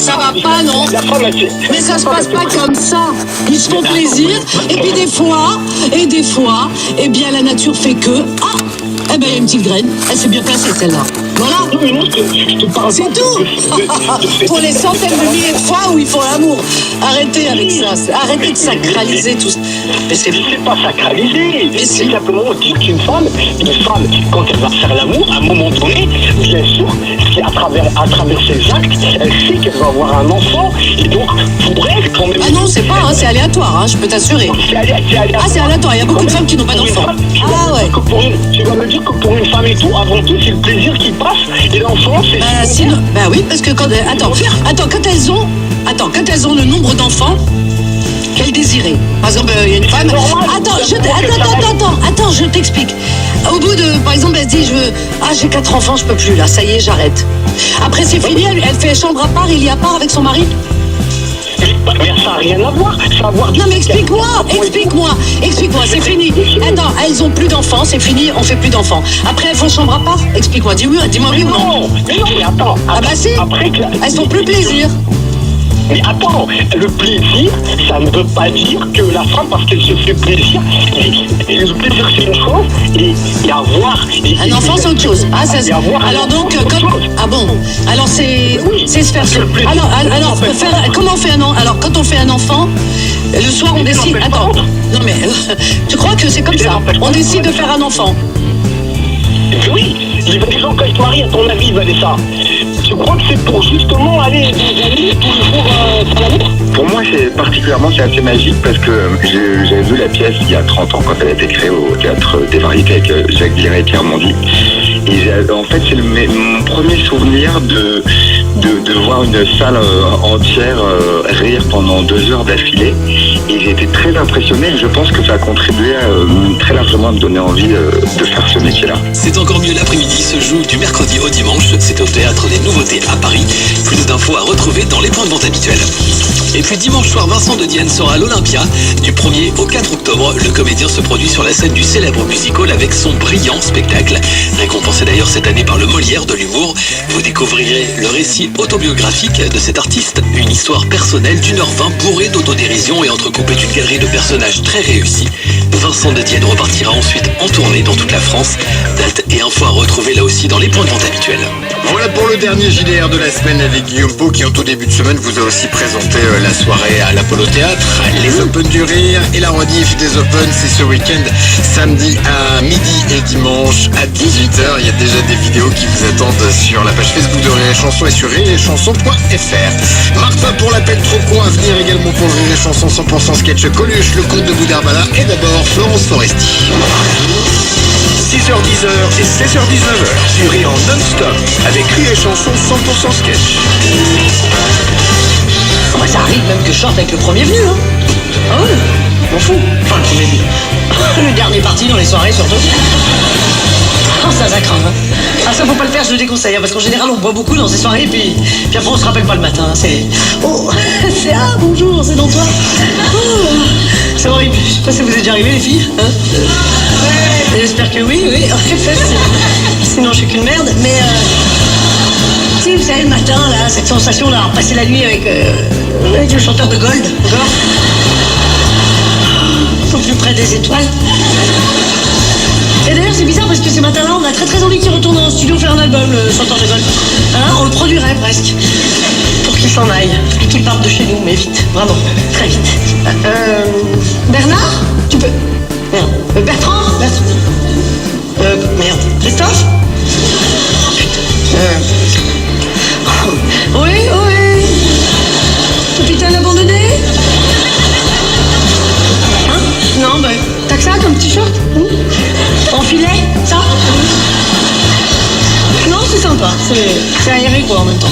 ça va pas, non? La femme, Mais ça se passe pas comme ça. Ils se font plaisir, et puis des fois, eh bien la nature fait que, eh ben il y a une petite graine, elle s'est bien placée celle-là. Voilà. Non, mais non, je te parle. C'est tout. Pour les centaines de milliers de fois où ils font l'amour. Arrêtez avec ça. Arrêtez de sacraliser tout ça. Mais c'est pas sacralisé. Mais C'est si. simplement dire qu'une femme, quand elle va faire l'amour, à un moment donné, bien sûr, à travers ses actes, elle sait qu'elle va avoir un enfant. Et donc, pour elle, quand même. Ah non, c'est pas, c'est aléatoire, je peux t'assurer. C'est aléatoire. Ah, c'est aléatoire. Il y a beaucoup de femmes qui n'ont pas d'enfants. Ah ouais. Tu vas me dire que pour une femme et tout, avant tout, c'est le plaisir qui passe. Et l'enfant, c'est... Bah oui, parce que quand... quand elles ont le nombre d'enfants qu'elles désiraient. Par exemple, il y a une femme... Attends, je t'explique. Au bout de... Par exemple, elle se dit, j'ai 4 enfants, je peux plus, là, ça y est, j'arrête. Après, c'est fini, elle fait chambre à part, il y a part avec son mari. Mais ça n'a rien à voir. Ça a à voir. Non mais explique-moi, c'est fini. Attends, elles ont plus d'enfants, c'est fini, on fait plus d'enfants. Après elles font chambre à part, explique-moi, dis-moi oui ou non. Mais attends. Ah bah si, elles font plus plaisir. Mais attends, le plaisir, ça ne veut pas dire que la femme, parce qu'elle se fait plaisir, et le plaisir c'est une chose, et avoir... Un enfant c'est autre chose. Alors donc, ah bon, alors c'est se faire... Alors, comment on fait un enfant? Alors quand on fait un enfant, le soir on décide... Attends, non mais, tu crois que c'est comme ça? On décide de faire un enfant. Oui, les gens quand ils se marient, à ton avis, Vanessa, tu crois que c'est pour justement aller tous les jours faire l'amour? Pour moi, c'est assez magique parce que j'avais vu la pièce il y a 30 ans quand elle a été créée au Théâtre des Variétés avec Jacques Villeray et Pierre Mondy. Et en fait, c'est mon premier souvenir de voir une salle entière rire pendant 2 heures d'affilée. Et j'ai été très impressionné et je pense que ça a contribué très largement à me donner envie de faire ce métier-là. C'est encore mieux, l'après-midi se joue du mercredi au dimanche. C'est au Théâtre des Nouveautés à Paris. Plus d'infos à retrouver dans les points de vente habituels. Et puis dimanche soir, Vincent de Dienne sera à l'Olympia. Du 1er au 4 octobre, le comédien se produit sur la scène du célèbre musical avec son brillant spectacle. Récompensé d'ailleurs cette année par le Molière de l'humour. Vous découvrirez le récit autobiographique de cet artiste. Une histoire personnelle d'1h20 bourrée d'autodérision et entrecoupée d'une galerie de personnages très réussis. Vincent de Dienne repartira ensuite en tournée dans toute la France. Date et infos à retrouver là aussi dans les points de vente habituels. Voilà pour le dernier JDR de la semaine avec Guillaume Pau qui en tout début de semaine vous a aussi présenté la soirée à l'Apollo Théâtre, les Open du Rire et la rediff des Open, c'est ce week-end, samedi à midi et dimanche à 18h. Il y a déjà des vidéos qui vous attendent sur la page Facebook de Rire et Chanson et sur rireetchanson.fr. Martin pour l'appel trop con à venir également pour le Rire et Chanson 100% sketch Coluche, le conte de Boudarbala et d'abord Florence Foresti. 6h10 et 16h19 du rire en non-stop avec Rire et Chanson 100% sketch. Moi ça arrive même que je sorte avec le premier venu, Ah oui, m'en fous. Enfin le premier venu. Le dernier parti dans les soirées surtout. Oh ça craint. Ah ça faut pas le faire, je le déconseille, parce qu'en général on boit beaucoup dans ces soirées, puis après on se rappelle pas le matin. C'est bonjour, c'est dans toi. C'est horrible. Je sais pas si vous êtes déjà arrivés les filles. J'espère que oui. Sinon je suis qu'une merde, mais si vous savez le matin là, cette sensation d'avoir passé la nuit avec le chanteur de Gold, encore. Au plus près des étoiles. Et d'ailleurs c'est bizarre parce que ces matins-là on a très envie qu'il retourne en studio faire un album, le chanteur de Gold. On le produirait presque. Pour qu'il s'en aille. Et qu'il parte de chez nous, mais vite, vraiment, très vite. Bernard, tu peux. Merde. Bertrand. Merde. Christophe. Oh putain. Oui. Capitaine abandonné. Hein? Non, bah, t'as que ça comme t-shirt? En filet? Ça? Non, c'est sympa. C'est aéré quoi en même temps.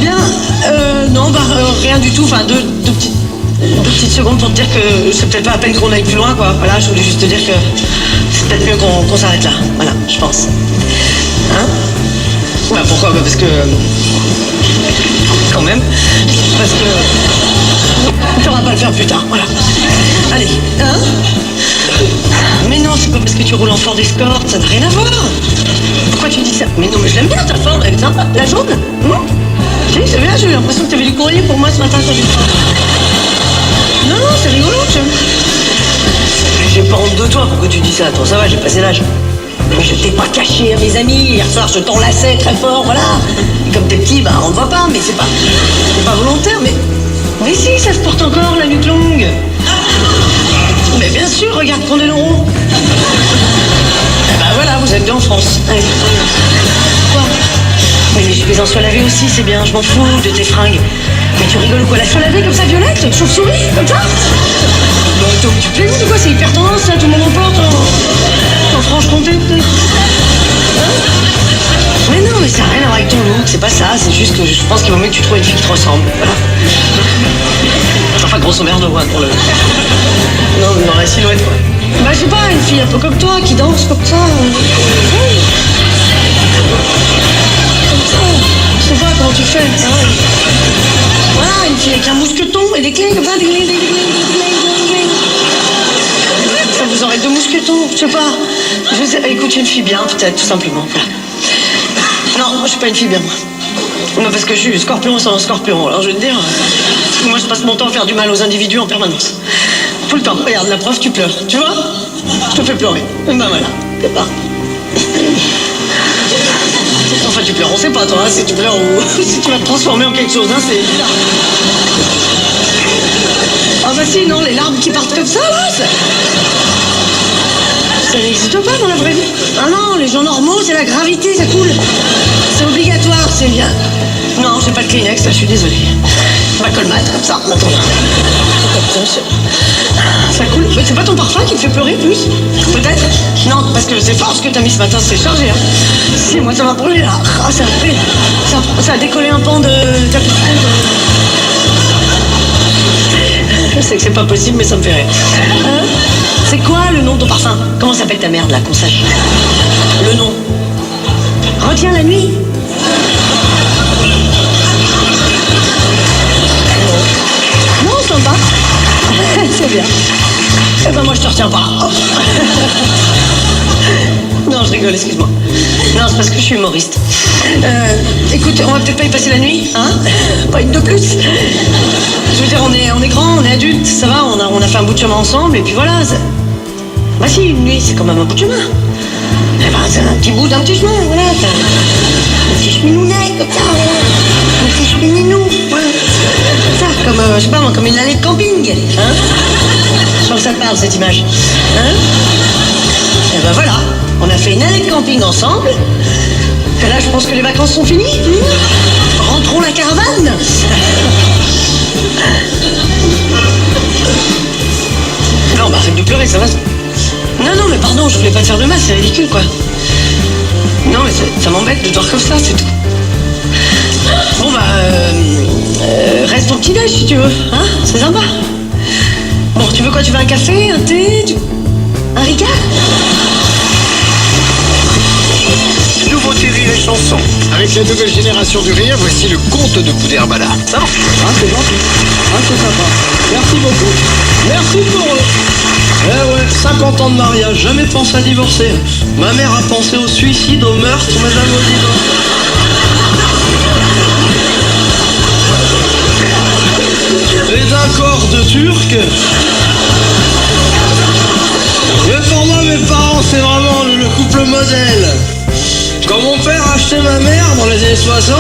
Bien. Non, rien du tout. Enfin, deux petites secondes pour te dire que c'est peut-être pas à peine qu'on aille plus loin, quoi. Voilà, je voulais juste te dire que c'est peut-être mieux qu'on s'arrête là. Voilà, je pense. Hein? Bah pourquoi? Bah parce que... Quand même. Parce que... On ne pourra pas le faire plus tard, voilà. Allez, hein? Mais non, c'est pas parce que tu roules en Ford Escort, ça n'a rien à voir. Pourquoi tu dis ça? Mais non, mais je l'aime bien ta Ford, elle est sympa. La jaune? Si, c'est bien la jaune. j'ai eu l'impression que t'avais du courrier pour moi ce matin. Non, c'est rigolo, tu vois. J'ai pas honte de toi, pourquoi tu dis ça? Toi, ça va, j'ai passé l'âge. Mais je t'ai pas caché à mes amis. Hier soir, je t'enlaçais très fort, voilà. Et comme t'es petit, bah, on te voit pas, mais c'est pas volontaire, mais si, ça se porte encore, la nuque longue. Mais bien sûr, regarde, prenez l'euro. Eh ben voilà, vous êtes bien en France. Allez. Quoi? Mais je vais en soie lavée aussi, c'est bien, je m'en fous de tes fringues. Mais tu rigoles ou quoi? La soie lavée comme ça, violette? Chauve-souris? Comme ça? Bon, tu plaisantes ou quoi? C'est hyper tendance, ça, tout le monde en porte en Franche-Comté, peut-être. Mais non, mais ça n'a rien à voir avec ton look, c'est pas ça, c'est juste que je pense qu'il vaut mieux que tu trouves une fille qui te ressemble, voilà. Enfin, grosso merdo, ouais, pour le... Non, mais dans la silhouette, quoi. Bah, je sais pas, une fille un peu comme toi, qui danse comme ça. Je sais pas comment tu fais, hein. Voilà, une fille avec un mousqueton et des clés comme ça, des clés. Ça vous aurait deux mousquetons, je sais pas. Écoute, une fille bien, peut-être, tout simplement, voilà. Non, moi je suis pas une fille bien, moi. Non, parce que je suis scorpion sans scorpion, alors je vais te dire, moi je passe mon temps à faire du mal aux individus en permanence. Tout le temps, regarde, la preuve, tu pleures, tu vois? Je te fais pleurer, et ben voilà, c'est pas. Enfin, tu pleures, on sait pas, toi, hein, si tu pleures ou si tu vas te transformer en quelque chose, hein, c'est bizarre. Ah bah si, non, les larmes qui partent comme ça, là, ça n'existe pas dans la vraie vie. Ah non, les gens normaux, c'est la gravité, ça coule. C'est obligatoire, c'est bien. Non, j'ai pas de Kleenex, là, je suis désolée. Ma colmate, comme ça, attends. Ça coule. Mais c'est pas ton parfum qui te fait pleurer plus? Peut-être? Non, parce que c'est fort ce que t'as mis ce matin, c'est chargé, hein. Si, moi, ça m'a brûlé, là. Ah, ça a fait... Ça a décollé un pan de tapis. Je sais que c'est pas possible, mais ça me fait rire. Hein? C'est quoi le nom de ton parfum? Comment s'appelle ta merde, là, qu'on sache? Le nom. Retiens la nuit. Non, sympa. C'est bien. Eh ben moi je te retiens pas. Non, je rigole, excuse-moi. Non, c'est parce que je suis humoriste. Écoute, on va peut-être pas y passer la nuit, hein? Pas une de plus. Je veux dire, on est grands, on est adultes, ça va, on a fait un bout de chemin ensemble, et puis voilà. Bah si, une nuit, c'est quand même un bout de chemin. Eh ben, c'est un petit bout d'un petit chemin, voilà. Un petit cheminounet, comme ça. Un petit chemininou, voilà. Ça, comme, je sais pas moi, comme une allée de camping, hein? Je sens que ça te parle, cette image. Hein? Et ben voilà, on a fait une allée de camping ensemble. Et là, je pense que les vacances sont finies. Rentrons la caravane. Non, bah arrête de pleurer, ça va. Non, mais pardon, je voulais pas te faire de mal, c'est ridicule, quoi. Non, mais ça m'embête de te voir comme ça, c'est tout. Bon, bah, reste pour le petit-déj, si tu veux, hein? C'est sympa. Bon, tu veux quoi? Tu veux un café, un thé, un Ricard? Nouveauté Rire et Chanson. Avec la nouvelle génération du rire, voici le conte de Boudherbala. Ça va? Ah, c'est gentil. Ah, c'est sympa. Merci beaucoup. Merci pour eux. Eh ouais, 50 ans de mariage, jamais pensé à divorcer. Ma mère a pensé au suicide, au meurtre, mais jamais au divorce. Et d'un corps de turc. Mais pour moi, mes parents, c'est vraiment le couple modèle. Quand mon père achetait ma mère dans les années 60,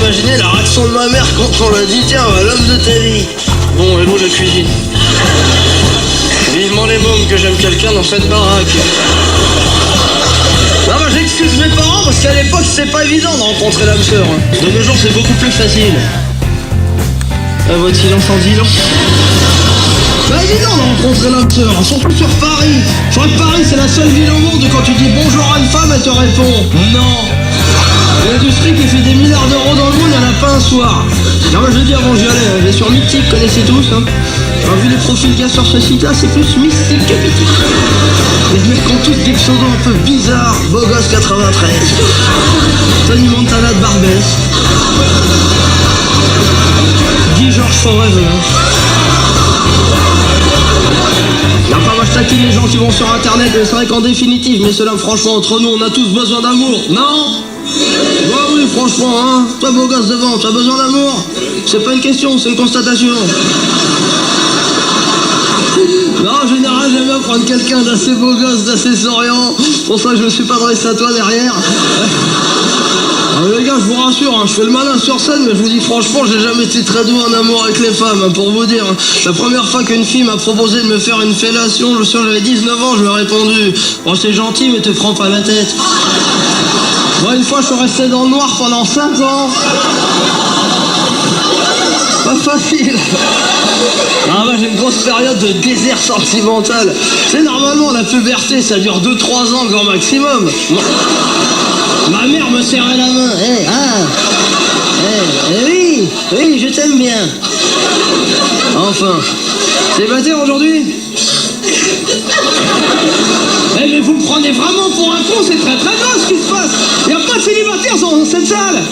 imaginez la réaction de ma mère quand on lui a dit tiens, bah, l'homme de ta vie. Bon, hello la cuisine. Vivement les mômes que j'aime quelqu'un dans cette baraque. Non, bah, j'excuse mes parents parce qu'à l'époque c'est pas évident de rencontrer l'âme sœur. Hein. De nos jours c'est beaucoup plus facile. Votre silence en dit long. C'est pas évident de rencontrer l'âme sœur, surtout sur Paris. Je crois que Paris c'est la seule ville au monde où quand tu dis bonjour à une femme, elle te répond non. L'industrie qui fait des milliards d'euros dans le monde, il n'y en a pas un soir. Non mais je veux dire, bon j'y allais, je vais sur Mythique, connaissez tous. Hein. J'ai vu les profils qu'il y a sur ce site là, c'est plus mystique que mythique. Les mecs ont tous des pseudos un peu bizarres. Beau gosse 93. Tony Montana de Barbès. Guy Georges Forever. Non, pas moi je taquine les gens qui vont sur internet, mais c'est vrai qu'en définitive, mais cela franchement entre nous on a tous besoin d'amour, non? Moi oui. aujourd'hui, franchement, hein. Toi, beau gosse devant, t'as besoin d'amour? C'est pas une question, c'est une constatation. Non, en général, j'aime bien prendre quelqu'un d'assez beau gosse, d'assez souriant. Pour ça, je me suis pas dressé à toi derrière. Alors, les gars, je vous rassure, hein, je fais le malin sur scène, mais je vous dis franchement, j'ai jamais été très doux en amour avec les femmes, hein, pour vous dire. La première fois qu'une fille m'a proposé de me faire une fellation, je me souviens, j'avais 19 ans, je lui ai répondu « Oh, c'est gentil, mais te prends pas la tête. » Moi, une fois, je suis resté dans le noir pendant 5 ans. Pas facile. Ah bah, j'ai une grosse période de désert sentimental. C'est normalement la puberté, ça dure 2-3 ans grand maximum. Ma mère me serrait la main. Oui, je t'aime bien. Enfin, célibataire aujourd'hui? Mais vous me prenez vraiment pour un con, c'est très très grave ce qui se passe. Il n'y a pas de célibataire dans cette salle.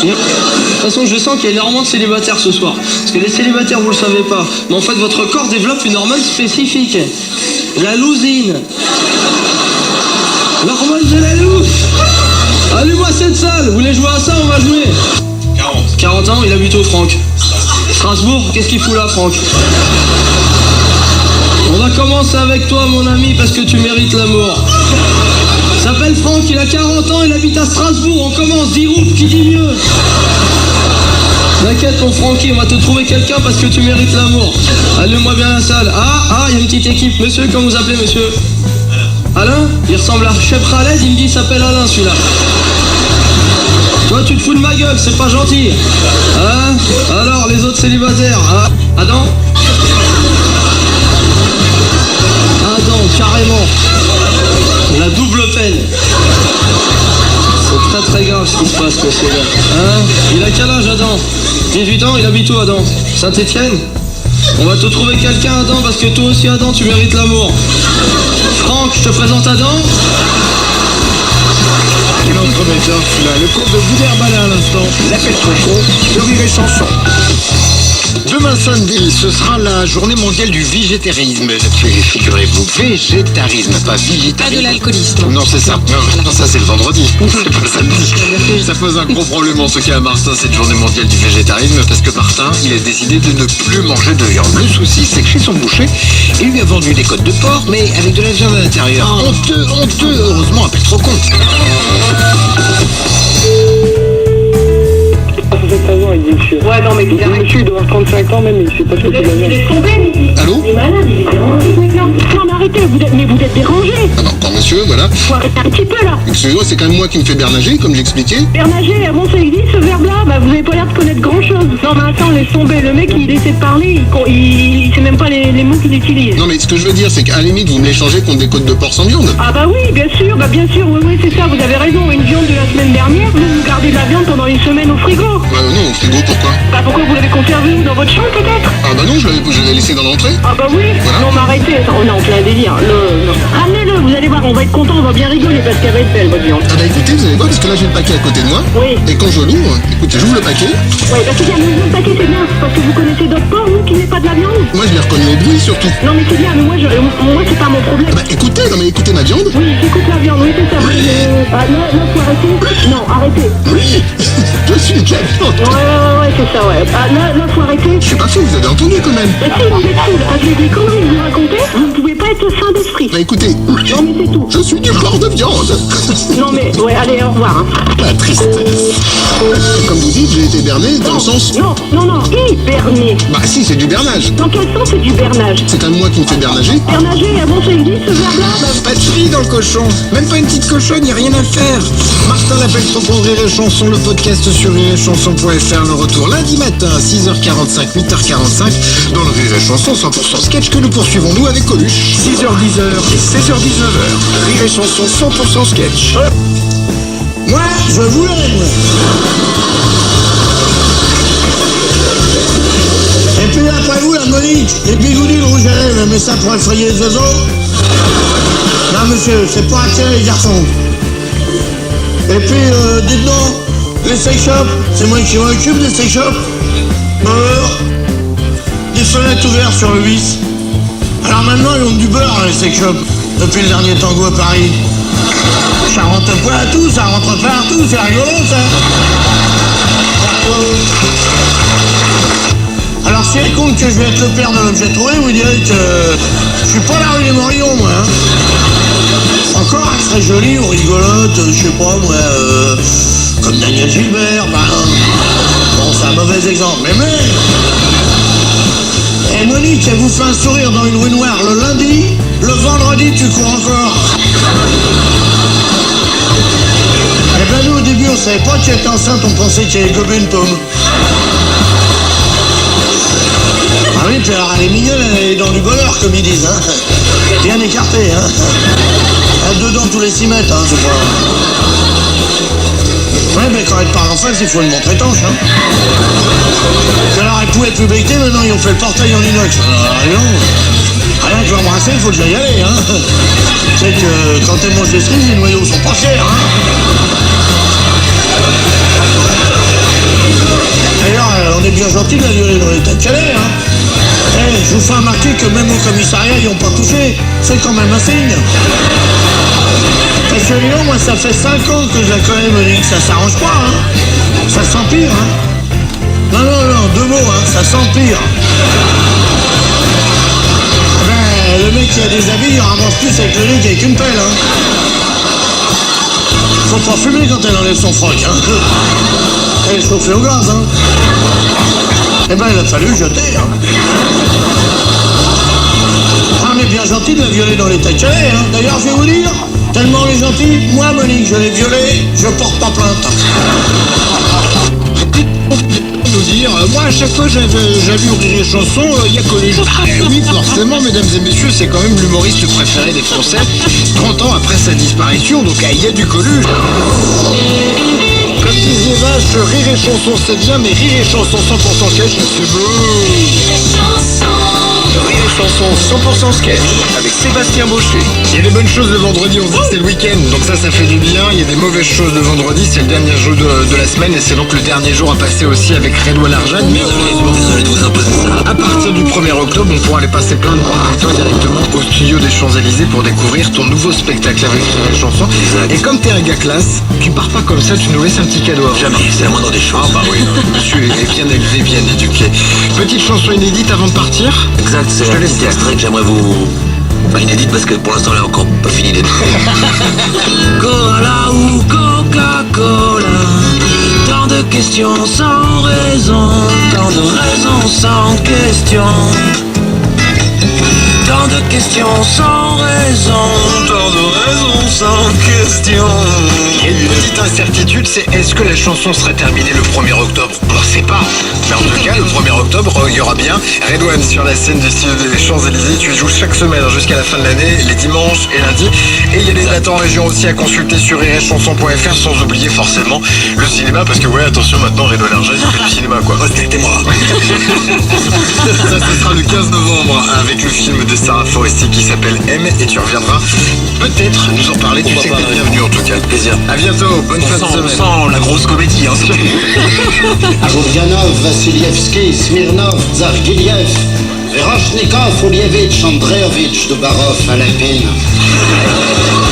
De toute façon, je sens qu'il y a énormément de célibataires ce soir. Parce que les célibataires, vous le savez pas, mais en fait, votre corps développe une hormone spécifique. La lousine. L'hormone de la louse. Allez-moi cette salle. Vous voulez jouer à ça, on va jouer. 40 ans, il habite où, Franck? Strasbourg, qu'est-ce qu'il fout là, Franck? On va commencer avec toi, mon ami, parce que tu mérites l'amour. Il s'appelle Franck, il a 40 ans, il habite à Strasbourg. On commence, 10 roues, qui dit mieux? T'inquiète, mon Francky, on va te trouver quelqu'un parce que tu mérites l'amour. Allume-moi bien la salle. Il y a une petite équipe. Monsieur, comment vous appelez, monsieur? Alain? Il ressemble à Chef Khaled, il me dit il s'appelle Alain, celui-là. Toi, tu te fous de ma gueule, c'est pas gentil. Hein? Alors, les autres célibataires? Adam? Adam, carrément. La double peine. C'est très très grave ce qui se passe, monsieur-là. Hein? Il a quel âge, Adam? 18 ans, il habite où, Adam? Saint-Étienne? On va te trouver quelqu'un, Adam, parce que toi aussi, Adam, tu mérites l'amour. Franck, je te présente Adam. Quel entremetteur celui-là, le comte de Boudherbala à l'instant. L'appel trop con de Rire et Chanson. Demain samedi, ce sera la journée mondiale du végétarisme. Figurez-vous, végétarisme, pas végétarisme. Pas de l'alcoolisme. Non, c'est ça. Non, ça c'est le vendredi. C'est pas le samedi. Ça pose un gros problème en ce cas à Martin, cette journée mondiale du végétarisme, parce que Martin, il a décidé de ne plus manger de viande. Le souci, c'est que chez son boucher, il lui a vendu des côtes de porc, mais avec de la viande à l'intérieur. Honteux, heureusement, appelle trop con. Ouais, non, mais monsieur, il doit avoir 35 ans même, il sait pas ce que c'est la viande. Il est tombé, mais Allô? il est malade, il est dérangé. Non, mais arrêtez, vous êtes dérangé. Ah non, encore monsieur, voilà. Faut arrêter un petit peu, là. Excusez-moi, c'est quand même moi qui me fais bernager, comme j'expliquais. Bernager, avant ça existe, ce verbe-là? Bah, vous avez pas l'air de connaître grand-chose. Non, mais attends, laisse tomber. Le mec, il essaie de parler, il sait même pas les mots qu'il utilise. Non mais ce que je veux dire, c'est qu'à la limite, vous me l'échangez contre des côtes de porc sans viande. Ah bah oui, bien sûr, oui, c'est ça, vous avez raison. Une viande de la semaine dernière, vous gardez de la viande pendant une semaine au frigo. Non, au frigo, pourquoi? Bah pourquoi vous l'avez conservé où, dans votre chambre peut-être? Ah bah non, je l'ai laissé dans l'entrée. Ah bah oui. Voilà. Non mais arrêtez, on est en plein délire. Non. Ramenez-le, vous allez voir, on va être content, on va bien rigoler parce qu'elle va être belle votre viande. Ah bah écoutez, vous allez voir, parce que là j'ai le paquet à côté de moi. Oui. Et quand je l'ouvre, écoutez, j'ouvre le paquet. Oui, parce que bien, le paquet c'est bien, parce que vous connaissez d'autres porcs, vous, qui n'est pas de la viande. Moi je l'ai reconnu au bruit surtout. Non mais c'est bien, mais moi c'est pas mon problème. Ah bah écoutez ma viande. Oui, j'écoute la viande, oui c'est ça. Là, faut arrêter. Non, arrêtez. Oui, je suis de la viande. Ouais, c'est ça, ouais. Là, faut arrêter. Je suis pas fou, vous avez entendu quand même. Mais si, vous êtes fou, avec les conneries que vous racontez, vous ne pouvez pas être sain d'esprit. Bah écoutez, Non mais c'est tout. je suis du porc de viande. Non mais, ouais, allez, au revoir. Hein. La tristesse. Comme vous dites, j'ai été berné dans le sens... Non, hiberné. Bah si, c'est du bernage. Dans quel sens c'est du bernage? C'est quand même moi qui me fais bernager. Bernager, avant ça existe ce verbe-là? Pas de fille dans le cochon. Même pas une petite cochonne, y a rien à faire. Martin l'appelle trop con Rire et Chanson, le podcast sur rireetchanson.fr. Le retour lundi matin à 6h45, 8h45 dans le Rire et Chanson 100% sketch que nous poursuivons nous avec Coluche. 6h10 et 16h19. Rire et Chanson 100% sketch. Moi, je voulais, moi. Et puis après vous, la Monique, et puis vous dites le rouge à lèvres, mais ça pour effrayer les oiseaux. Non, monsieur, c'est pas attirer les garçons. Et puis, dites-donc, les sex shops, c'est moi qui m'en occupe des sex shops. Des fenêtres ouvertes sur le 8. Alors maintenant, ils ont du beurre, les sex shops, depuis le dernier tango à Paris. Ça rentre partout, ça rentre partout, c'est rigolo ça. Alors si elle compte que je vais être le père de l'objet trouvé, vous direz que je suis pas la rue des Morillons, moi. Hein. Encore, elle serait jolie ou rigolote, je sais pas moi, comme Daniel Gilbert, bon, c'est un mauvais exemple, mais... Et Monique, elle vous fait un sourire dans une rue noire le lundi, le vendredi tu cours encore. Eh ben nous au début on savait pas que tu étais enceinte, on pensait qu'il avait gobé une pomme. Ah oui, puis alors elle est mignonne, elle est dans du bonheur comme ils disent, hein. Bien écarté, hein. Elle a dedans tous les 6 mètres, hein, c'est pas... Ouais, mais quand elle part en face, il faut une montre étanche, hein. Alors elle pouvait être publicité, maintenant ils ont fait le portail en inox. Rien que l'embrasser, il faut déjà y aller, hein. C'est que quand elle mange des cerises, les noyaux sont pas chers, hein. D'ailleurs, on est bien gentil de la violer dans les têtes qu'elle est, hein. Je vous fais remarquer que même au commissariat, ils n'ont pas touché. C'est quand même un signe. Parce que Lyon, moi, ça fait 5 ans que je la connais, Monique. Ça s'arrange pas, hein. Ça s'empire, hein. Non, 2 mots, hein. Ça s'empire. Ben, le mec qui a des habits, il ramasse plus avec le nez qu'avec une pelle, hein. Faut pas fumer quand elle enlève son froc, hein. Elle est chauffée au gaz, hein. Eh ben, il a fallu jeter, hein. On est bien gentil de la violer dans les têtes qu'elle est, hein. D'ailleurs, je vais vous dire, tellement on est gentil, moi, Monique, je l'ai violée, je porte pas plainte. Nous dire, moi à chaque fois j'avais vu Rire et Chanson, il y a Coluche. Oui, forcément, mesdames et messieurs, c'est quand même l'humoriste préféré des Français, 30 ans après sa disparition, donc il y a du Coluche. Comme disait Vache, Rire et Chanson c'est bien, mais Rire et Chanson 100% sketch, c'est beau. Rire et Chanson 100% sketch avec Sébastien Baucher. Il y a des bonnes choses le vendredi, on se dit que c'est le week-end, donc ça fait du bien. Il y a des mauvaises choses le vendredi, c'est le dernier jour de la semaine et c'est donc le dernier jour à passer aussi avec Redouane Arjane. Mais désolé de vous imposer ça. À partir du 1er octobre, on pourra aller passer plein de temps avec toi directement au studio des Champs-Élysées pour découvrir ton nouveau spectacle avec Rire et Chanson. Et comme t'es un gars classe, tu pars pas comme ça, tu nous laisses un petit cadeau. Jamais, c'est la moindre des choses. Ah bah oui, monsieur est bien élevé, bien éduqué. Petite chanson inédite avant de partir. Exact, c'est un petit extrait que j'aimerais vous... Enfin, inédite parce que pour l'instant, elle n'a encore pas fini d'être... Cola ou Coca-Cola, tant de questions sans raison, tant de raisons sans question. Tant de questions sans raison, tant de raisons sans question. Il y a une petite incertitude, c'est est-ce que la chanson serait terminée le 1er octobre? On ne sait pas. Mais en tout cas, le 1er octobre, il y aura bien Redouane sur la scène du studio des Champs-Élysées. Tu joues chaque semaine jusqu'à la fin de l'année, les dimanches et lundis. Et il y a des dates en région aussi à consulter sur rirechanson.fr, sans oublier forcément le cinéma. Parce que ouais, attention, maintenant Redouane Arjane, il fait du cinéma, quoi. Respectez-moi. Ça, ce sera le 15 novembre avec le film de Sarah Foresti qui s'appelle M, et tu reviendras peut-être nous en parler. Tu sais que t'es bienvenu en tout cas. Plaisir. À bientôt, bonne fin de semaine. Sans la grosse comédie, hein. Bourganov, Vassilievski, Smirnov, Zargiliev, Veroshnikov, Olievitch, Andreevitch, Dubarov, Alapine.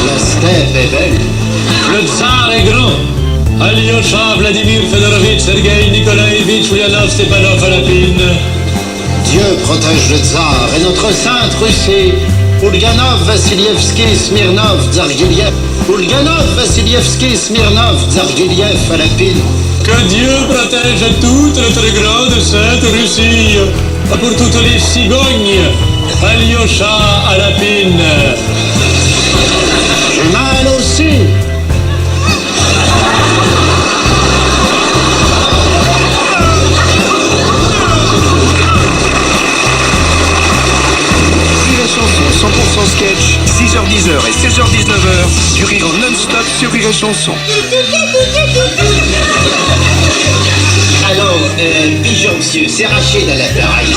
La steppe est belle. Le tsar est grand. Alyosha, Vladimir Fedorovitch, Sergei Nikolaevitch, Ulyanov, Stepanov, Alapine. Dieu protège le tsar et notre sainte Russie. Ulyanov, Vassilievski, Smirnov, Zargiliev. Ulyanov, Vassilievski, Smirnov, Zargiliev, Alapine. Que Dieu protège toute notre grande sainte Russie. Pour toutes les cigognes, Alyosha, Alapine. J'ai mal aussi. Chanson 100% sketch, 6h10 et 16h19h, du rire en non-stop sur Rire et Chanson. Alors, pigeon monsieur, c'est Rachid à l'appareil.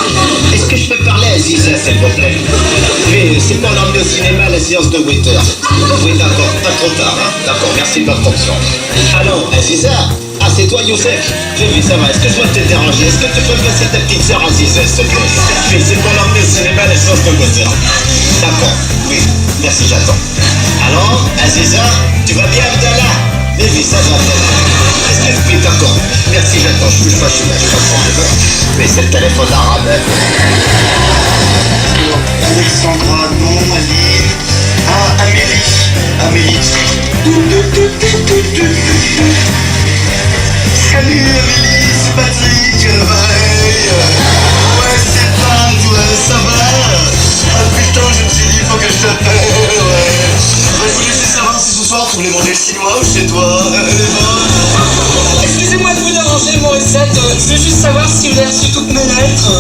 Est-ce que je peux parler à Aziza, s'il vous plaît? Oui, c'est pour l'emmener au cinéma à la séance de Waiter. Oui, d'accord, pas trop tard, hein. D'accord, merci de votre attention. Allô, Aziza? Ah, c'est toi, Youssef? Oui, ça va, excuse-moi de te déranger. Est-ce que tu peux me passer ta petite sœur Aziza, s'il te plaît? Oui, c'est pour l'emmener au cinéma à la séance de Waiter. D'accord, oui. Merci, j'attends. Alors, Aziza, tu vas bien, Abdallah? Mais oui, ça va, Abdallah. Qu'est-ce que je fais? D'accord. Merci, j'attends. Je suis pas chez moi, je pas de problème. Mais c'est le téléphone arabe. Alexandra, non, Ali. Ah, Amélie. Salut Amélie, c'est Patrick, pareil. Ouais, c'est pas, ouais, ça va. Ah putain, je me suis dit, faut que je t'appelle, ouais. Je voulais juste savoir si ce soir tu voulais manger le chinois ou chez toi. Excusez-moi de vous déranger, Morissette. Je veux juste savoir si vous avez reçu toutes mes lettres.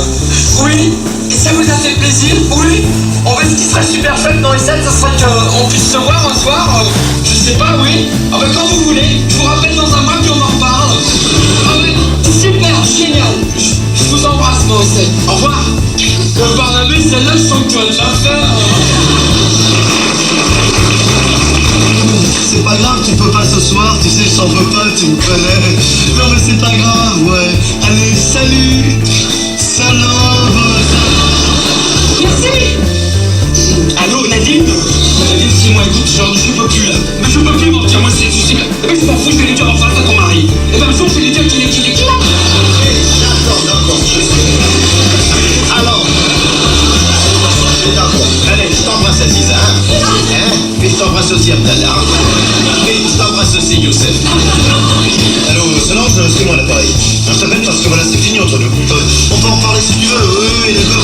Oui. Et ça vous a fait plaisir? Oui. En fait, ce qui serait super chouette, Morissette, ce serait qu'on puisse se voir un soir. Je sais pas, oui. Ah bah, quand vous voulez. Je vous rappelle dans un mois puis on en reparle. Ah oui, super, génial. Je vous embrasse, Morissette. Au revoir. Barnabé, celle-là, je sens que tu vas te la faire. C'est pas grave, tu peux pas ce soir, tu sais, je s'en veux pas, tu me connais. Non mais c'est pas grave, ouais. Allez, salut. Salam. Merci. Allô, Nadine? Nadine, c'est moi, écoute, je peux plus là. Mais je peux plus mentir, moi, tu sais. Mais je m'en fous, je vais lui dire en face à ton mari. Et ben, un jour, je vais lui dire qu'il est qui là? D'accord, je sais. Alors. D'accord. Allez, je t'embrasse, Aziza. Puis je t'embrasse aussi, Abdallah. Puis je t'embrasse aussi, Youssef. Allô, Solange, c'est moi l'appareil. Je t'appelle parce que voilà, c'est fini entre nous. On peut en parler si tu veux. Oui, d'accord.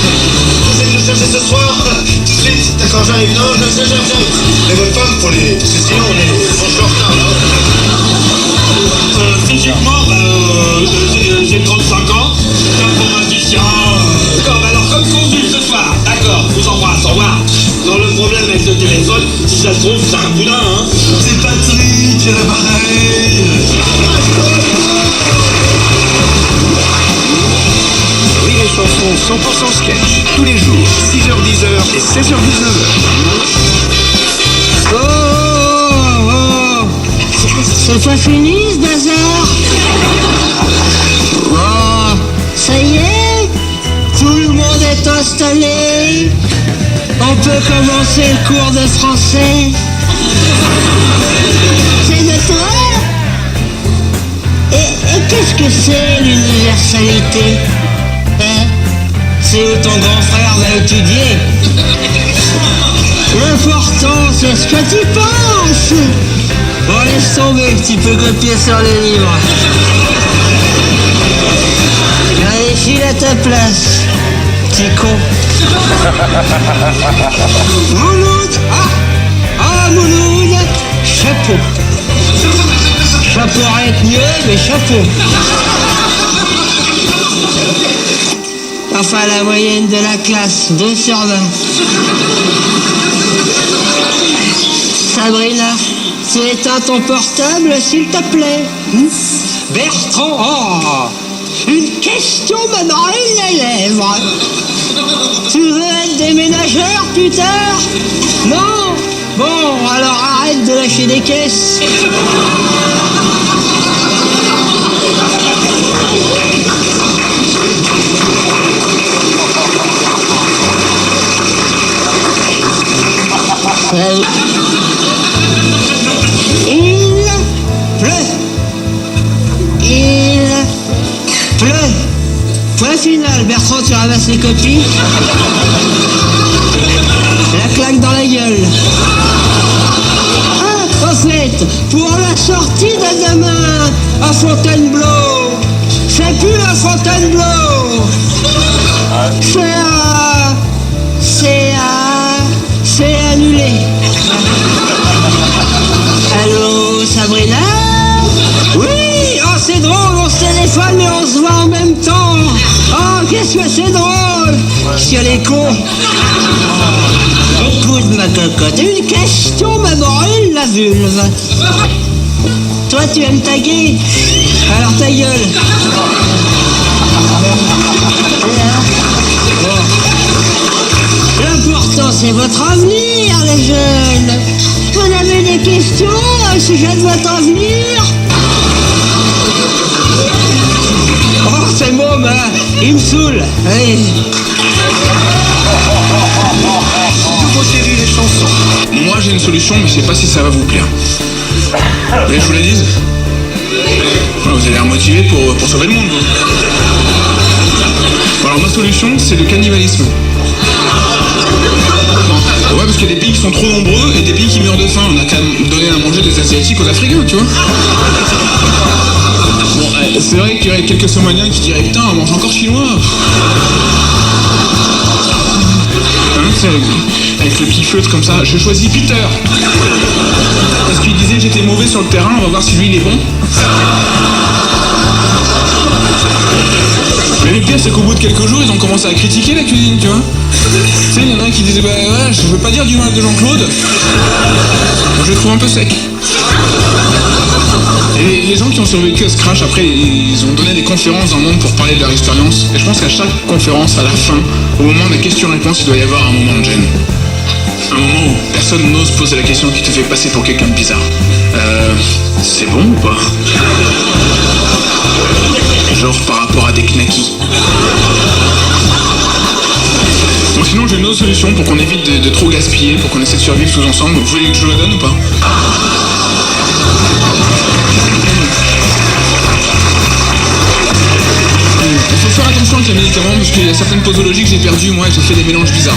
J'essaie de le chercher ce soir. Tout de suite. D'accord, j'arrive. Non, j'arrive. Mais votre femme, faut les. Parce que sinon, on est franchement en retard, là. Physiquement, j'ai 35 ans. J'ai un informaticien. D'accord, alors comme conduit ce soir. D'accord, je vous embrasse, au revoir. Non, le problème avec le téléphone, si ça se trouve, c'est un boudin, hein. C'est Patrick, pareil. Rire et Chanson 100% sketch. Tous les jours, 6h-10h et 16h-19h. Oh, c'est pas fini ce bazar. Oh, ça y est, tout le monde est installé. On peut commencer le cours de français. C'est de toi? Et qu'est-ce que c'est l'universalité? Hein? C'est où ton grand frère va étudier. L'important, c'est ce que tu penses. Bon, laisse tomber, tu peux copier sur les livres. Allez, file à ta place, petit con. Mouloud. Ah, Mouloud. Chapeau. Chapeau aurait été mieux, mais chapeau. Enfin, la moyenne de la classe, 2 sur 20. Sabrina, tu éteins ton portable, s'il te plaît. Bertrand, une question me brûle les lèvres. Tu veux être déménageur plus tard? Non? Bon, alors arrête de lâcher des caisses. Il pleut. Point final, Bertrand, tu ramasses les copies. La claque dans la gueule. Ah, au fait, pour la sortie de demain à Fontainebleau, c'est plus à Fontainebleau. C'est annulé. Allô, Sabrina? Oui, oh c'est drôle, on se téléphone et on se voit en même temps. Oh, qu'est-ce que c'est drôle. Si elle est con. Écoute ma cocotte, une question me brûle la vulve. Toi tu aimes taguer? Alors ta gueule. L'important c'est votre avenir les jeunes. Vous avez des questions au sujet de votre avenir? Oh c'est môme, hein, il me saoule. Allez. c'est Rire et Chanson. Moi j'ai une solution, mais je sais pas si ça va vous plaire. Vous voulez que je vous la dise? Vous avez l'air motivé pour sauver le monde, vous. Bon, alors ma solution, c'est le cannibalisme. Ouais, parce qu'il y a des pays qui sont trop nombreux et des pays qui meurent de faim. On a quand même donné à manger des Asiatiques aux Africains, tu vois. Bon, c'est vrai qu'il y aurait quelques Somaliens qui diraient putain, on mange encore chinois. Hein, avec le petit feutre comme ça, je choisis Peter. Parce qu'il disait que j'étais mauvais sur le terrain, on va voir si lui il est bon. Mais le pire c'est qu'au bout de quelques jours, ils ont commencé à critiquer la cuisine, tu vois. Tu sais, il y en a un qui disait bah ouais, je veux pas dire du mal de Jean-Claude. Moi je le trouve un peu sec. Et les gens qui ont survécu à ce crash, après, ils ont donné des conférences dans le monde pour parler de leur expérience. Et je pense qu'à chaque conférence, à la fin, au moment des questions-réponses, il doit y avoir un moment de gêne. Un moment où personne n'ose poser la question qui te fait passer pour quelqu'un de bizarre. C'est bon ou pas? Genre par rapport à des knackis. Bon, sinon j'ai une autre solution pour qu'on évite de trop gaspiller, pour qu'on essaie de survivre tous ensemble. Vous voulez que je vous la donne ou pas? Il faut faire attention avec les médicaments parce qu'il y a certaines posologies que j'ai perdues moi et j'ai fait des mélanges bizarres.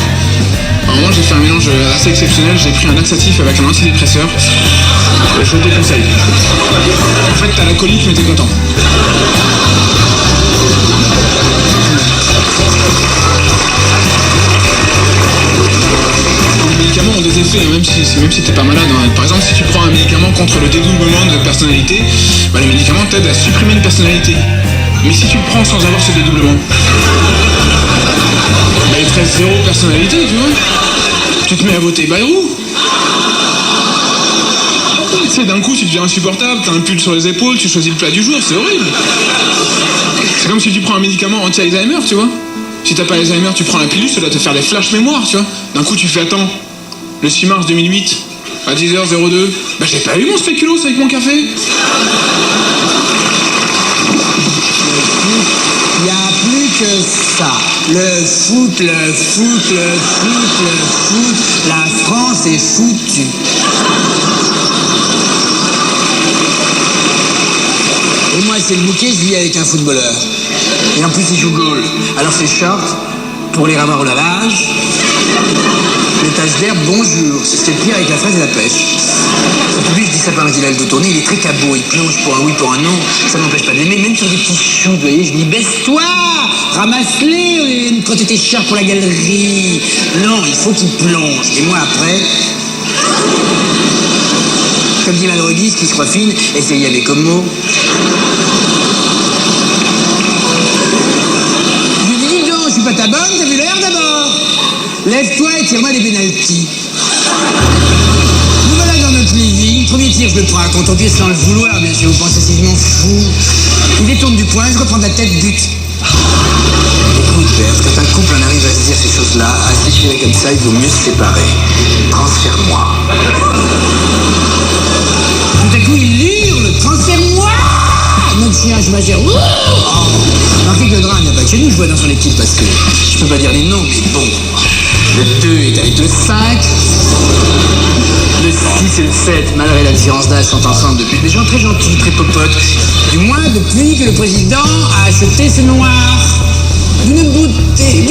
Alors moi j'ai fait un mélange assez exceptionnel, j'ai pris un laxatif avec un antidépresseur. Je te déconseille. En fait t'as la colique mais t'es content. Les médicaments ont des effets, même si t'es pas malade. Hein. Par exemple, si tu prends un médicament contre le dédoublement de personnalité, bah, les médicaments t'aident à supprimer une personnalité. Mais si tu le prends sans avoir ce dédoublement, bah, il te reste zéro personnalité, tu vois. Tu te mets à voter Bayrou. Tu sais, d'un coup, tu deviens insupportable, t'as un pull sur les épaules, tu choisis le plat du jour, c'est horrible. C'est comme si tu prends un médicament anti-Alzheimer, tu vois. Si t'as pas Alzheimer, tu prends la pilule, ça doit te faire des flash mémoire, tu vois. D'un coup, tu fais attends, le 6 mars 2008, à 10h02, bah j'ai pas eu mon spéculoos avec mon café. Il n'y a plus que ça. Le foot, la France est foutue. Et moi, c'est le bouquet, je vis avec un footballeur. Et en plus, il joue goal. Alors c'est short, pour les ravoir au lavage. Les taches d'herbe, bonjour. C'est le pire avec la fraise et la pêche. Lui, je dis ça pendant qu'il a le dos tourné, il est très cabot, il plonge pour un oui, pour un non. Ça n'empêche pas de l'aimer, même sur des petits choux, vous voyez. Je dis, baisse-toi, ramasse-les quand t'étais cher pour la galerie. Non, il faut qu'il plonge. Et moi, après, comme dit ma droguiste qui se croit fine, essayez avec comme mot. Je lui dis, dis donc, je suis pas ta bonne, t'as vu l'air d'abord. Lève-toi et tire-moi des pénaltys. Nous voilà dans notre living. Premier tir, je le prends à contre-pied sans le vouloir, bien sûr. Vous pensez c'est vraiment fou. Il détourne du poing, je reprends de la tête, but. Écoute, Berthe, quand un couple en arrive à se dire ces choses-là, à se déchirer comme ça, il vaut mieux se séparer. Transfère-moi. Tout à coup, il hurle, transfère-moi. Notre chien, je m'agère. Remarquez que le drame, il n'y a pas que chez nous, je vois dans son équipe parce que je peux pas dire les noms, mais bon. Le 2 est avec le 5. Le 6 et le 7, malgré la différence d'âge, sont ensemble depuis. Des gens très gentils, très popotes. Du moins depuis que le président a acheté ce noir. D'une beauté.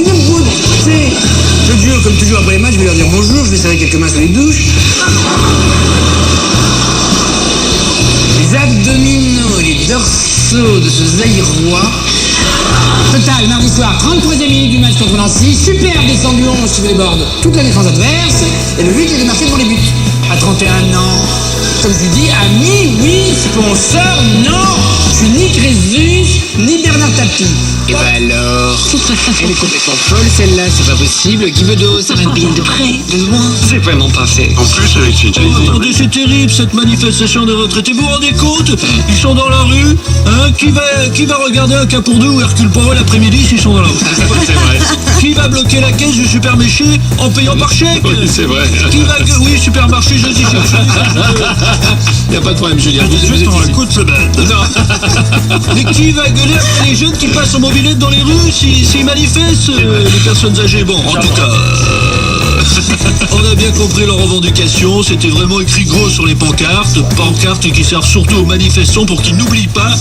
Je jure, comme toujours après les matchs, je vais leur dire bonjour, je vais serrer quelques mains sur les douches. Les abdominaux et les dorsaux de ce Zaïrois. Total, mardi soir, 33e minute du match contre Nancy. Super descendu 11 sur les bords toute la défense adverse. Et le 8 est démarqué devant les buts. À 31 ans, comme je dis, ami, oui, sponsor, non. Je suis ni Crésus, ni Bernard Tapie. Et bah alors, elle est complètement folle celle-là, c'est pas possible. Guy Bedos, ça m'admire de près, de loin, c'est vraiment pas fait. En plus, attendez, c'est terrible cette manifestation de retraités. Vous vous rendez compte? Ils sont dans la rue, hein? Qui va regarder un cas pour deux ou Hercule Poirot l'après-midi s'ils sont dans la rue? C'est vrai. Qui va bloquer la caisse du supermarché en payant par chèque? Oui, c'est vrai. Qui va... Oui, supermarché, je dis chercher. Y a pas de problème, Julien. Juste en un coup de semaine. Non. Mais qui va gueuler après les jeunes qui passent en mobilette dans les rues s'ils manifestent? Les personnes âgées, bon, en tout cas... On a bien compris leur revendication, c'était vraiment écrit gros sur les pancartes qui servent surtout aux manifestants pour qu'ils n'oublient pas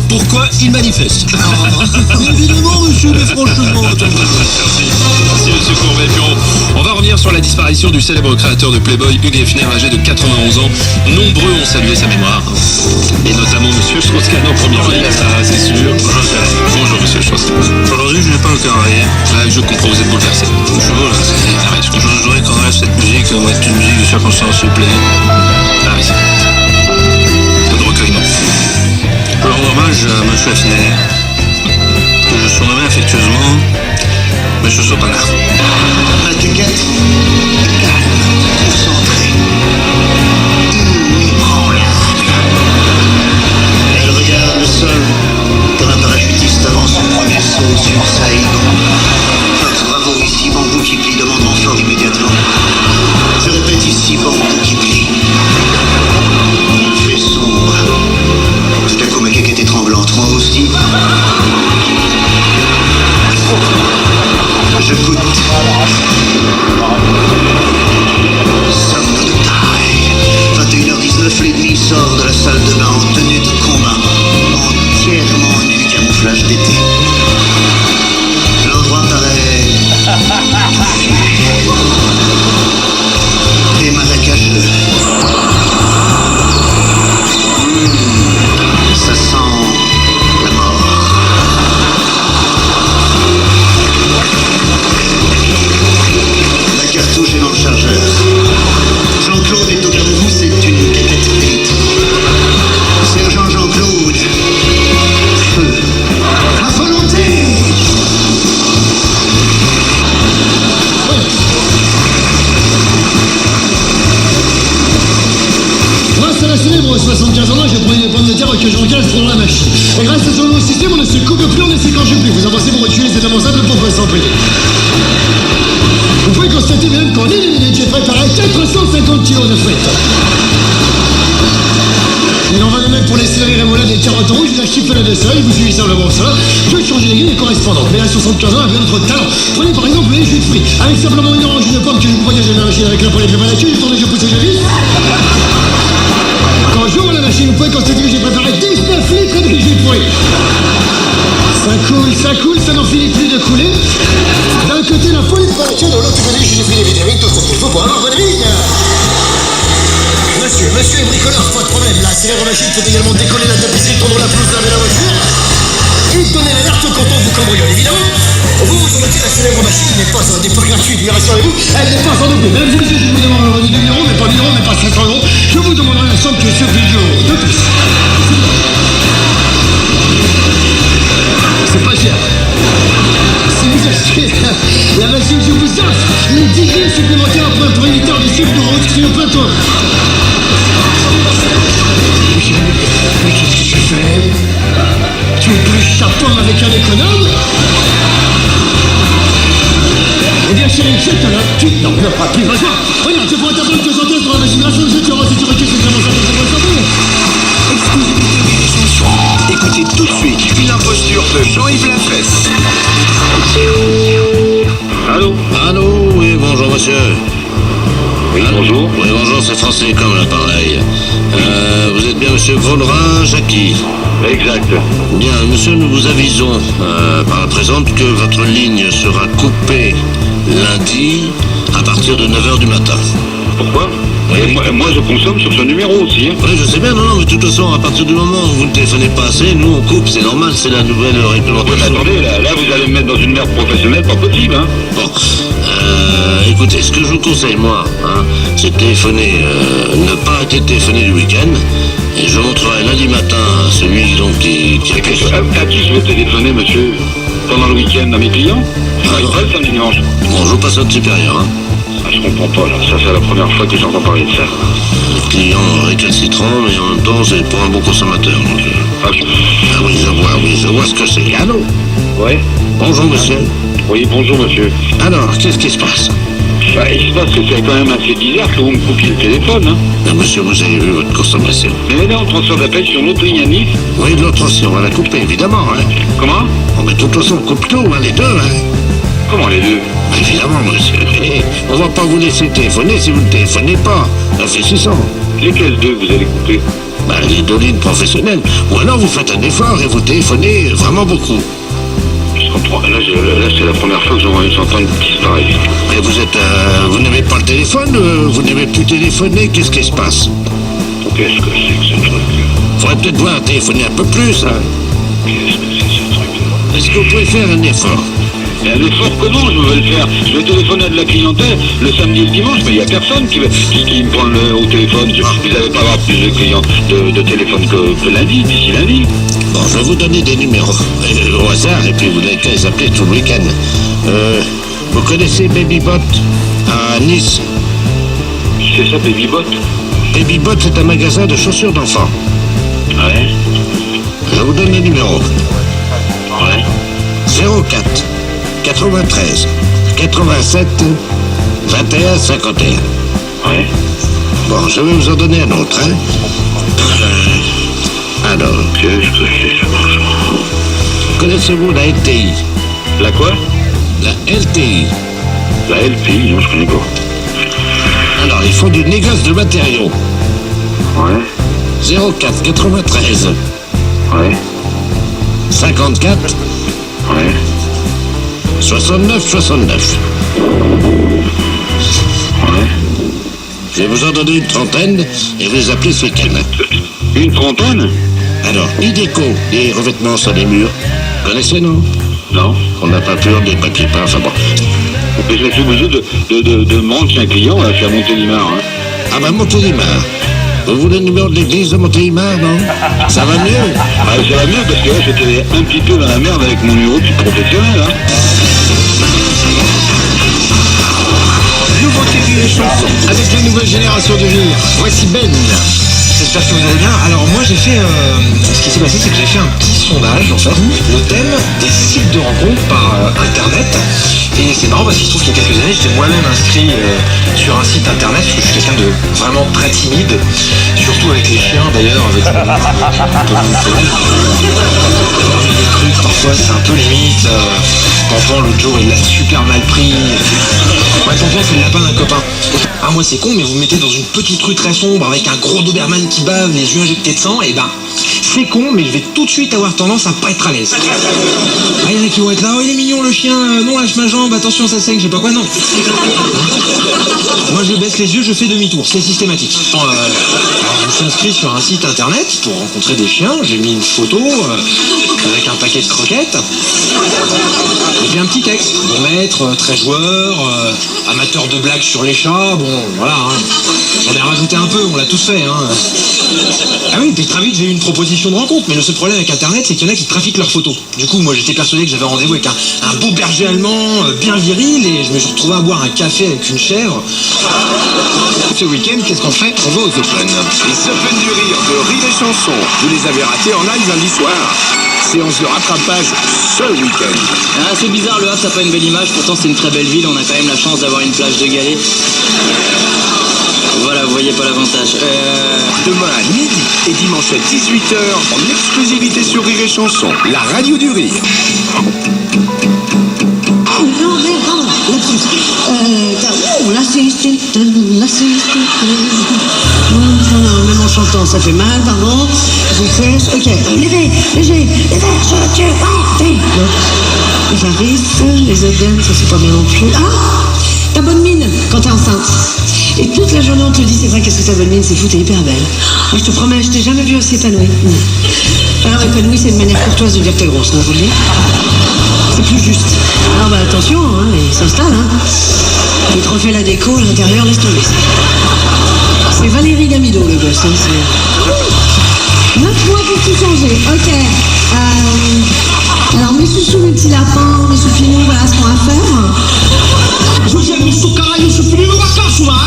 pourquoi ils manifestent. Mais évidemment, monsieur, mais franchement... Merci, monsieur Courbet. Puis on va revenir sur la disparition du célèbre créateur de Playboy, Hugues Hefner, âgé de 91 ans. Nombreux ont salué sa mémoire, et notamment monsieur Strauss-Kahn en première ligne, ça c'est sûr. Bonjour monsieur Strauss-Kahn. Aujourd'hui, je n'ai pas le carré. Là, je comprends, vous êtes bouleversé. Je suis bouleversé. Je voudrais qu'on reste cette musique, on va être une musique de circonstance, s'il vous plaît. Ah oui. Peu de recueillement. Je rends hommage à monsieur Hefner, que je surnommais affectueusement monsieur Sopana. La quéquette, calme, concentrée, inébranlable. Elle regarde le sol comme un parachutiste avant son premier saut sur Saïgon. Bravo, ici, bambou qui plie, demande renfort immédiatement. Je répète ici, bambou qui plie. Il fait sombre. Tout à coup, ma quéquette est tremblante, moi aussi. Je goûte. Somme de taille. 21h19, l'ennemi sort de la salle de bain en tenue de combat. Entièrement nu, camouflage d'été. L'endroit paraît et marécageux. Ça sent la mort. La cartouche est dans le chargeur. Jean-Claude est au garde-à-vous, c'est une quéquette élite. Sergent Jean-Claude. Feu. La volonté. Grâce à la célèbre 75 ans, j'ai pris des pommes de terre que j'encaisse dans la machine. Et grâce à ce nouveau système, on ne se coupe plus, on ne s'écorche plus. Vous avancez pour reculer, c'est avançable pour s'en priver. Vous pouvez constater même qu'en éliminé, j'ai préparé 450 kilos de frites. Il en va de même pour les céleri rémoulades et les carottes rouges, la chiffonade de seuil, vous suivez simplement ça. Je vais changer les lignes correspondantes. Mais à 75 ans, avec notre talent. Prenez par exemple les jus de fruits. Avec simplement une orange, une pomme que je vous protège de la machine avec la poêle et la dessus, je tourne et je pousse et je vis. Quand j'ouvre la machine, vous pouvez constater que j'ai préparé 19 litres de jus de fruits. Ça coule, ça n'en finit plus de couler. D'un côté, la folie de production, de l'autre côté, je suis des vitamines, tout ce qu'il faut pour avoir votre vie. Monsieur est bricoleur, pas de problème. La célèbre machine peut également décoller la tapisserie, tondre la pelouse, laver la voiture et donner l'alerte quand on vous cambriole, évidemment. Vous en mettez, la célèbre machine n'est pas un dépôt gratuit, bien rassurez-vous, elle n'est pas sans double. Mesdames et messieurs, je vous demande un revenu de 1000 €, mais pas 1000 €, mais pas 500 €. Je vous demanderai un somme que ce vidéo de plus. C'est pas cher. Si vous achetez la machine, je vous offre les 10 000 supplémentaires pour un litre de sucre de route sur le plateau. Mais qu'est-ce que tu fais? Tu es plus chapon avec un économe? Eh bien, chérie, je te l'offre. Non, ne pas plus besoin. Regarde, je pourrais t'apprendre que j'entends sur la machine grâce au jeu, tu auras si tu recules, c'est vraiment ça que ça va sortir. Exclusivité des chansons. Écoutez tout de suite une imposture de Jean-Yves Lafesse. Allô? Allô? Oui, bonjour monsieur. Oui, bonjour. Oui, bonjour, c'est France Télécom, l'appareil. Vous êtes bien monsieur Vaudrin Jacqui? Exact. Bien, monsieur, nous vous avisons par la présente que votre ligne sera coupée lundi à partir de 9h du matin. Pourquoi? Oui. Moi, je consomme sur ce numéro aussi. Hein. Oui, je sais bien, non, mais de toute façon, à partir du moment où vous ne téléphonez pas assez, nous on coupe, c'est normal, c'est la nouvelle réglementation. Oui, mais attendez, là, vous allez me mettre dans une merde professionnelle, pas possible, hein. Bon, écoutez, ce que je vous conseille, moi, hein, c'est de téléphoner, ne pas arrêter de téléphoner du week-end, et je montrerai lundi matin à celui donc qui à qui je vais téléphoner, monsieur, pendant le week-end, à mes clients? Je travaille pas le samedi dimanche. Bon, je vous passe notre supérieur, hein. Je comprends pas, là. Ça, c'est la première fois que j'entends parler de ça. Les clients récalcitrants, mais en même temps, c'est pour un bon consommateur. Donc, Ah oui, je vois ce que c'est. Allô? Ouais. Bonjour, monsieur. Oui, bonjour, monsieur. Alors, qu'est-ce qui se passe? Bah, il se passe que c'est quand même assez bizarre que vous me coupiez le téléphone, hein. Mais monsieur, vous avez vu votre consommation. Mais là, on transfère d'appel sur notre ligne à Nice. Oui, de l'autre aussi, on va la couper, évidemment, hein. Comment? Oh, mais de toute façon, on coupe tout, hein, les deux, hein. Comment les deux? Évidemment, monsieur. écoutez, on va pas vous laisser téléphoner si vous ne téléphonez pas. Réfléchissons. Lesquels deux vous allez couper? Bah, les deux lignes professionnelles. Ou alors vous faites un effort et vous téléphonez vraiment beaucoup. Je comprends. Là, c'est la première fois que j'entends une petite pareille. Mais vous n'aimez pas le téléphone, vous n'aimez plus téléphoner, qu'est-ce qui se passe? Qu'est-ce que c'est que ce truc? Faudrait peut-être voir téléphoner un peu plus, hein. Qu'est-ce que c'est ce truc? Est-ce que vous pouvez faire un effort? Et un effort, comment je vais le faire? Je vais téléphoner à de la clientèle le samedi et le dimanche, mais il n'y a personne qui me prend au téléphone. Vous n'allez pas avoir plus de clients de téléphone que lundi, d'ici lundi. Bon, je vais vous donner des numéros au hasard, et puis vous n'avez qu'à les appeler tout le week-end. Vous connaissez Babybot à Nice? C'est ça, Babybot? Babybot, c'est un magasin de chaussures d'enfants. Ouais. Je vous donne les numéros. Ouais. 04 93 87 21 51. Ouais. Bon, je vais vous en donner un autre, hein. Alors, qu'est-ce que c'est ce marchand? Connaissez-vous la LTI? La quoi? La LTI. La LTI, non, je connais pas. Alors, ils font du négoce de matériaux. Ouais. 04 93. Ouais. 54. Ouais. 69 69. Ouais. Je vais vous en donner une trentaine et vous les appelez ce week-end. Une trentaine? Alors, Ideco, les revêtements sur les murs. Connaissez, non? Non. On n'a pas peur des papiers peints, enfin bon. Et je suis obligé de me rendre chez un client, là, je suis à Montélimar, hein. Ah bah, Montélimar. Vous voulez le numéro de l'église de Montélimar, non? Ça va mieux? Ah, ça va mieux, parce que là, j'étais un petit peu dans la merde avec mon numéro de professionnel, hein. Nouveauté rire et chanson avec la nouvelle génération de rire. Voici Ben. J'espère que vous allez bien. Alors moi j'ai fait... ce qui s'est passé c'est que j'ai fait un petit sondage en fait. Le thème des sites de rencontres par internet. Et c'est marrant parce qu'il se trouve qu'il y a quelques années j'étais moi-même inscrit sur un site internet parce que je suis quelqu'un de vraiment très timide. Surtout avec les chiens d'ailleurs. Avec les trucs parfois c'est un peu limite. Tonton l'autre jour il l'a super mal pris. Ouais, tonton c'est le lapin d'un copain. Ah moi c'est con mais vous me mettez dans une petite rue très sombre avec un gros Doberman qui bave, les yeux injectés de sang, et ben c'est con mais je vais tout de suite avoir tendance à pas être à l'aise. Ah il y en a qui vont être là, oh il est mignon le chien, non lâche ma jambe, attention ça saigne, je sais pas quoi, non. Moi je baisse les yeux, je fais demi-tour, c'est systématique. Alors, je me suis inscrit sur un site internet pour rencontrer des chiens, j'ai mis une photo avec un paquet de croquettes. Et puis un petit texte, bon maître, très joueur, amateur de blagues sur les chats, bon voilà, hein. J'en ai rajouté un peu, on l'a tous fait, hein. Ah oui, puis très vite j'ai eu une proposition de rencontre, mais le seul problème avec internet c'est qu'il y en a qui trafiquent leurs photos. Du coup moi j'étais persuadé que j'avais rendez-vous avec un beau berger allemand bien viril et je me suis retrouvé à boire un café avec une chèvre. Ce week-end, qu'est-ce qu'on fait? On va aux Open. Les Open du rire de Rire et Chanson. Vous les avez ratés en live lundi soir. Séance de rattrapage ce week-end. Ah, c'est bizarre, Le Havre, ça n'a pas une belle image, pourtant c'est une très belle ville, on a quand même la chance d'avoir une plage de galets. Voilà, vous voyez pas l'avantage. Demain à midi et dimanche à 18h, en exclusivité sur Rire et Chanson, la radio du rire. Non, mais pardon, même en chantant, ça fait mal, pardon. Je fais, ok, léger, les Harris, les Eden, ça c'est pas bien non plus. Ah, t'as bonne mine quand t'es enceinte. Et toute la journée on te dit, c'est vrai, qu'est-ce que t'as bonne mine, c'est fou, t'es hyper belle. Ah, je te promets, je t'ai jamais vue aussi épanouie. Alors épanouie, c'est une manière courtoise de dire que t'es grosse, hein, je vous le dis. C'est plus juste. Alors bah attention, hein, il s'installe, hein. Il te refait la déco, l'intérieur, laisse tomber. C'est Valérie Damido, le gosse, hein, c'est... 9 mois pour tout changer, ok. Alors mes chouchous, mes petits lapins, mes choupinous, voilà ce qu'on va faire. José, não sou caralho, eu sou filho da caçula.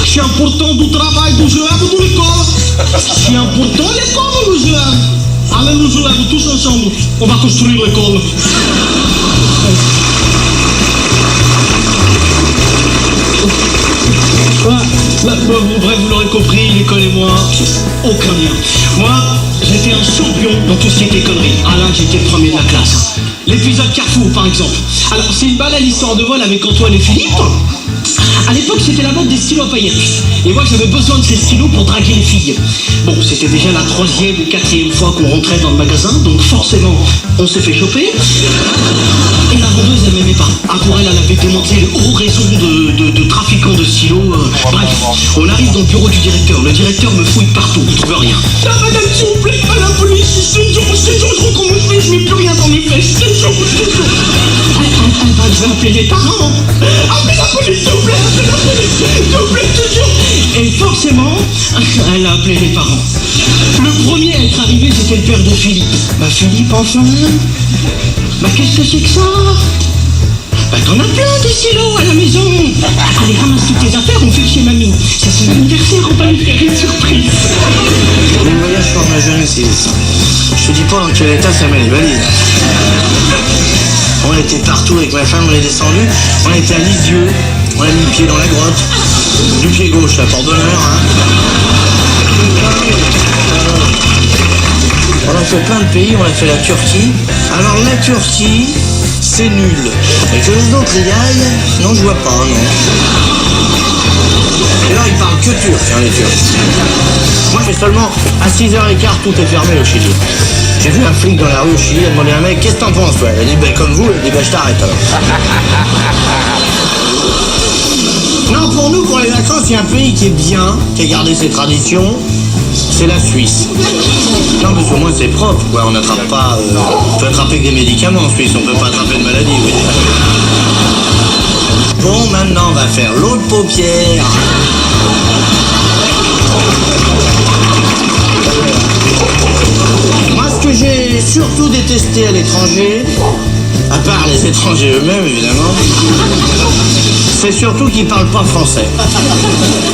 Se é importante do trabalho do Joelho do Licó. Se é importante, é como do Joelho. Além do Joelho, tous ensemble, on va construire l'école. Bref, vous l'aurez compris, l'école et moi, aucun lien. Moi, j'étais un champion dans tout ce qui était conneries. Ah là, j'étais le premier de la classe. L'épisode Carrefour, par exemple. Alors, c'est une banale histoire de vol avec Antoine et Philippe. À l'époque, c'était la mode des stylos à paillettes. Et moi, j'avais besoin de ces stylos pour draguer les filles. Bon, c'était déjà la 3e ou 4e fois qu'on rentrait dans le magasin, donc forcément, on s'est fait choper. Et la vendeuse, elle m'aimait pas. Ah, pour elle, elle avait démantelé le haut réseau de trafiquants de stylos. Bref, on arrive dans le bureau du directeur. Le directeur me fouille partout, il trouve rien. Ah, madame, s'il vous plaît, à la police, c'est dur, je recommence, je mets plus rien dans mes fesses, c'est dur. Je vais appeler les parents. Appelez la police, s'il vous plaît, appelez la police, s'il vous plaît, je te jure. Et forcément, elle a appelé les parents. Le premier à être arrivé, c'était le père de Philippe. Bah, Philippe, enfin. Bah, qu'est-ce que c'est que ça? Bah, t'en as plein des stylos à la maison. Allez, ramasse toutes tes affaires, on fait chez mamie. C'est son anniversaire, on va lui faire une surprise. Le voyage forme la jeunesse, je te dis pas dans quel état ça met les valises. On était partout avec ma femme, on est descendu, on était à Lisieux, on a mis le pied dans la grotte, du pied gauche, la porte d'honneur, hein. On a fait plein de pays, on a fait la Turquie. Alors la Turquie, c'est nul. Et que les autres y aillent, non je vois pas, non. Et là ils parlent que turc, hein, les Turcs. Moi j'ai seulement à 6h15 tout est fermé au Chili. J'ai vu un flic dans la rue au Chili, il a demandé à un mec, qu'est-ce que t'en penses, toi? Il a dit, ben comme vous, il a dit, ben je t'arrête alors. Non, pour nous, pour les vacances, il y a un pays qui est bien, qui a gardé ses traditions, c'est la Suisse. Non, parce qu'au moins c'est propre, quoi, on n'attrape pas... on peut attraper que des médicaments en Suisse, on peut pas attraper de maladie, oui. Bon, maintenant, on va faire l'autre paupière. Moi, ce que j'ai surtout détesté à l'étranger, à part les étrangers eux-mêmes, évidemment, c'est surtout qu'ils parlent pas français.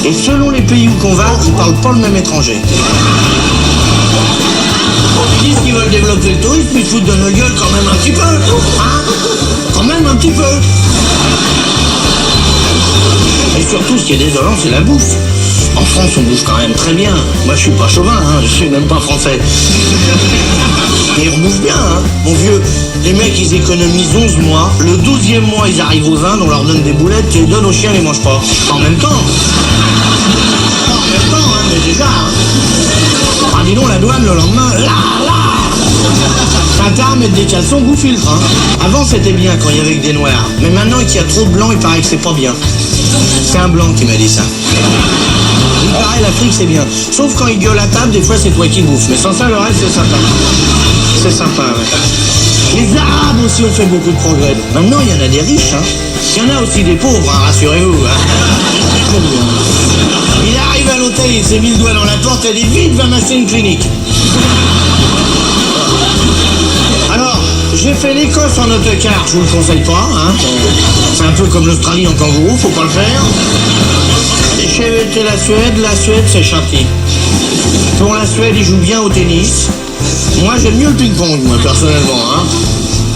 Et selon les pays où qu'on va, ils parlent pas le même étranger. Ils disent qu'ils veulent développer le tourisme, ils se foutent de nos gueules quand même un petit peu. Hein? Quand même un petit peu. Et surtout, ce qui est désolant, c'est la bouffe. En France, on bouffe quand même très bien. Moi, je suis pas chauvin, hein, je suis même pas français. Mais on bouffe bien, hein. Mon vieux, les mecs, ils économisent 11 mois. Le 12e mois, ils arrivent aux Indes, on leur donne des boulettes, ils les donnent aux chiens, ils les mangent pas. En même temps. Pas en même temps, hein, mais déjà. Hein. Ah, dis donc, la douane, le lendemain, Tintin, mettre des caleçons, goût filtre. Hein. Avant, c'était bien quand il y avait que des noirs. Mais maintenant qu'il y a trop de blancs, il paraît que c'est pas bien. C'est un blanc qui m'a dit ça. Il paraît l'Afrique c'est bien. Sauf quand il gueule à table, des fois c'est toi qui bouffes. Mais sans ça, le reste c'est sympa. C'est sympa, ouais. Les Arabes aussi ont fait beaucoup de progrès. Maintenant, il y en a des riches, hein. Il y en a aussi des pauvres, hein, rassurez-vous. Hein. Il arrive à l'hôtel, il s'est mis le doigt dans la porte, elle dit vite, va m'acheter une clinique. Alors, j'ai fait l'Écosse en autocar, je vous le conseille pas, hein. C'est un peu comme l'Australie en kangourou, faut pas le faire. Et j'ai été la Suède c'est châti. Pour la Suède, ils jouent bien au tennis. Moi, j'aime mieux le ping-pong, moi, personnellement, hein.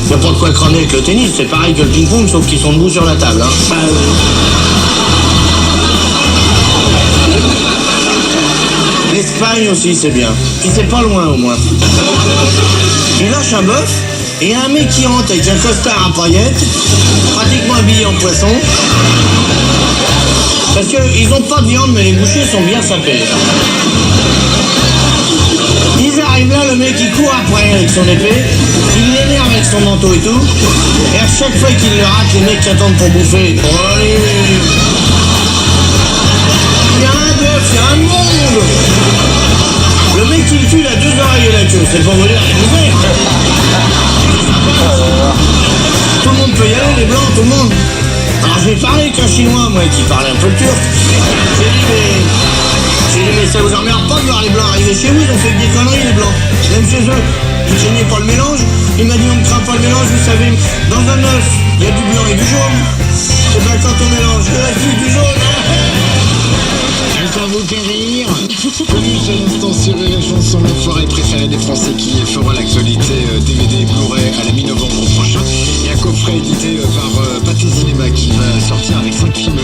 Y a pas de quoi crâner avec le tennis, c'est pareil que le ping-pong, sauf qu'ils sont debout sur la table, hein. L'Espagne aussi, c'est bien. Puis c'est pas loin, au moins. Il lâche un bœuf, et il y a un mec qui rentre avec un costard à paillettes, pratiquement habillé en poisson. Parce qu'ils n'ont pas de viande, mais les bouchers sont bien sapés. Ils arrivent là, le mec il court après avec son épée, il l'énerve avec son manteau et tout, et à chaque fois qu'il le rate, les mecs qui attendent pour bouffer. Oh, allez. Il y a un bœuf, il y a un monde. Le mec qui le tue, il a 2 oreilles et la queue, c'est pour vous dire, il bouffe. Tout le monde peut y aller, les blancs, tout le monde. Alors j'ai parlé avec un chinois, moi, qui parlait un peu le turc. J'ai dit, mais ça vous emmerde pas de voir les blancs arriver chez vous, ils ont fait que des conneries, les blancs. Même chez eux, ils craignent pas le mélange. Il m'a dit, on ne craint pas le mélange, vous savez. Dans un œuf, il y a du blanc et du jaune. Et bien quand on mélange, il reste plus du jaune. Ça vous fait rire. Coluche à l'instant sur Rire et Chanson, la soirée préférée des Français qui fera l'actualité DVD Blu-ray à la mi-novembre prochain. Et un coffret édité par Pathé Cinéma qui va sortir avec 5 films